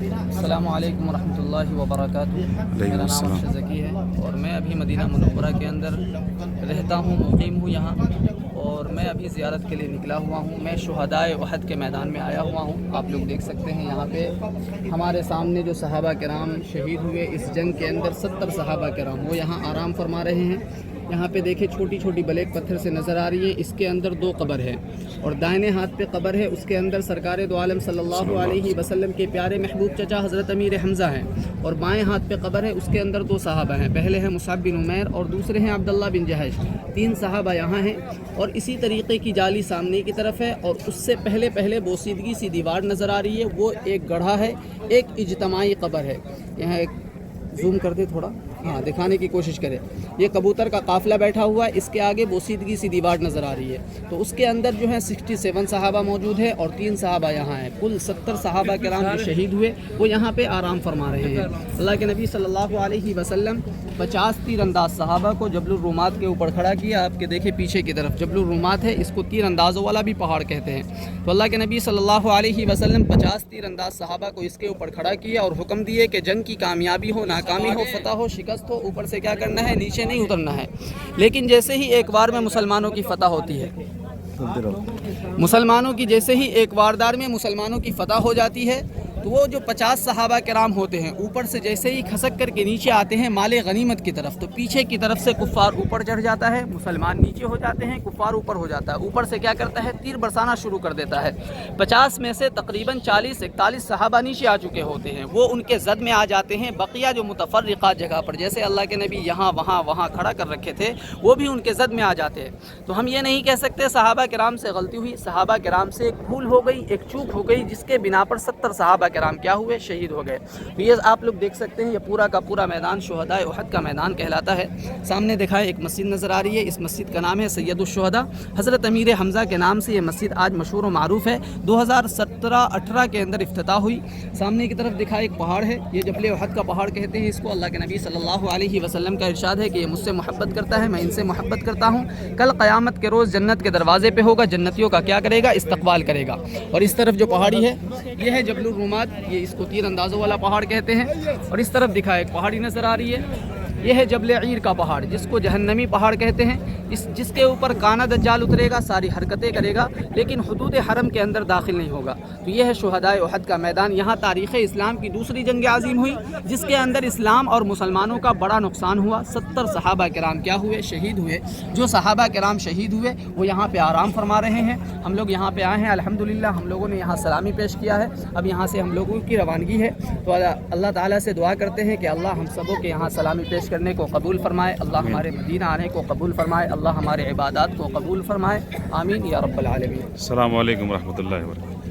السلام علیکم ورحمۃ اللہ وبرکاتہ۔ میرا نام ارشد ذکی ہے اور میں ابھی مدینہ منورہ کے اندر رہتا ہوں، مقیم ہوں یہاں، اور میں ابھی زیارت کے لیے نکلا ہوا ہوں۔ میں شہدائے احد کے میدان میں آیا ہوا ہوں۔ آپ لوگ دیکھ سکتے ہیں یہاں پہ ہمارے سامنے جو صحابہ کرام شہید ہوئے اس جنگ کے اندر، 70 صحابہ کرام وہ یہاں آرام فرما رہے ہیں۔ یہاں پہ دیکھیں چھوٹی چھوٹی بلیک پتھر سے نظر آ رہی ہے۔ اس کے اندر 2 قبر ہے اور دائنے ہاتھ پہ قبر ہے، اس کے اندر سرکار دو عالم صلی اللہ علیہ وسلم کے پیارے محبوب چچا حضرت امیر حمزہ ہیں، اور بائیں ہاتھ پہ قبر ہے، اس کے اندر 2 صحابہ ہیں۔ پہلے ہیں مصعب بن عمیر اور دوسرے ہیں عبداللہ بن جہش۔ 3 صحابہ یہاں ہیں، اور اسی طریقے کی جالی سامنے کی طرف ہے، اور اس سے پہلے بوسیدگی سی دیوار نظر آ رہی ہے، وہ ایک گڑھا ہے، ایک اجتماعی قبر ہے۔ یہاں ایک زوم کر دے تھوڑا، ہاں دکھانے کی کوشش کرے۔ یہ کبوتر کا قافلہ بیٹھا ہوا ہے، اس کے آگے بوسیدگی سی دیوار نظر آ رہی ہے، تو اس کے اندر جو ہے 67 صحابہ موجود ہے اور 3 صحابہ یہاں ہیں۔ کل 70 صحابہ کرام جو شہید ہوئے وہ یہاں پہ آرام فرما رہے ہیں۔ اللہ کے نبی صلی اللہ علیہ وسلم 50 تیر انداز صحابہ کو جبل الرومات کے اوپر کھڑا کیا۔ آپ کے دیکھیں پیچھے کی طرف جبل الرومات ہے، اس کو تیر اندازوں والا بھی پہاڑ کہتے ہیں۔ تو اللہ کے نبی صلی اللہ علیہ وسلم 50 تیر انداز صحابہ کو اس کے اوپر کھڑا کیا اور حکم دیے کہ جنگ کی کامیابی ہو، ناکامی ہو، فتح ہو، شکست ہو، اوپر سے کیا کرنا ہے، نیچے نہیں اترنا ہے۔ لیکن جیسے ہی ایک وار میں مسلمانوں کی فتح ہوتی ہے، مسلمانوں کی جیسے ہی ایک واردار میں مسلمانوں کی فتح ہو جاتی ہے، تو وہ جو 50 صحابہ کرام ہوتے ہیں اوپر سے جیسے ہی کھسک کر کے نیچے آتے ہیں مال غنیمت کی طرف، تو پیچھے کی طرف سے کفار اوپر چڑھ جاتا ہے، مسلمان نیچے ہو جاتے ہیں، کفار اوپر ہو جاتا ہے۔ اوپر سے کیا کرتا ہے، تیر برسانا شروع کر دیتا ہے۔ 50 میں سے تقریباً 40-41 صحابہ نیچے آ چکے ہوتے ہیں، وہ ان کے زد میں آ جاتے ہیں۔ بقیہ جو متفرقہ جگہ پر جیسے اللہ کے نبی یہاں وہاں کھڑا کر رکھے تھے، وہ بھی ان کے زد میں آ جاتے ہیں۔ تو ہم یہ نہیں کہہ سکتے صحابہ کرام سے غلطی ہوئی، صحابہ کرام سے ایک بھول ہو گئی، ایک چوک ہو گئی، جس کے بنا پر 70 صحابہ کرام کیا ہوئے، شہید ہو گئے۔ تو یہ آپ لوگ دیکھ سکتے ہیں، یہ پورا کا پورا میدان شہدائے احد کا میدان کہلاتا ہے۔ سامنے دکھائے ایک مسجد نظر آ رہی ہے، اس مسجد کا نام ہے سید الشہداء۔ حضرت امیر حمزہ کے نام سے یہ مسجد آج مشہور و معروف ہے۔ 2017-18 کے اندر افتتاح ہوئی۔ سامنے کی طرف دکھائے ایک پہاڑ ہے، یہ جبل احد کا پہاڑ کہتے ہیں اس کو۔ اللہ کے نبی صلی اللہ علیہ وسلم کا ارشاد ہے کہ یہ مجھ سے محبت کرتا ہے، میں ان سے محبت کرتا ہوں۔ کل قیامت کے روز جنت کے دروازے پہ ہوگا، جنتیوں کا کیا کرے گا، استقبال کرے گا۔ اور اس طرف جو پہاڑی ہے یہ ہے جبل الرومات، یہ اس کو تیر اندازوں والا پہاڑ کہتے ہیں۔ اور اس طرف دکھائے ایک پہاڑی نظر آ رہی ہے، یہ ہے جبل عیر کا پہاڑ، جس کو جہنمی پہاڑ کہتے ہیں۔ جس کے اوپر کانا دجال اترے گا، ساری حرکتیں کرے گا، لیکن حدود حرم کے اندر داخل نہیں ہوگا۔ تو یہ ہے شہدائے احد کا میدان۔ یہاں تاریخ اسلام کی دوسری جنگ عظیم ہوئی، جس کے اندر اسلام اور مسلمانوں کا بڑا نقصان ہوا۔ 70 صحابہ کرام کیا ہوئے، شہید ہوئے۔ جو صحابہ کرام شہید ہوئے وہ یہاں پہ آرام فرما رہے ہیں۔ ہم لوگ یہاں پہ آئے ہیں، الحمدللہ ہم لوگوں نے یہاں سلامی پیش کیا ہے۔ اب یہاں سے ہم لوگوں کی روانگی ہے، تو اللہ تعالیٰ سے دعا کرتے ہیں کہ اللہ ہم سبوں کے یہاں سلامی پیش کرنے کو قبول فرمائے، اللہ ہمارے مدینہ آنے کو قبول فرمائے، اللہ ہمارے عبادات کو قبول فرمائے، آمین یا رب العالمین۔ السلام علیکم ورحمۃ اللہ وبرکاتہ۔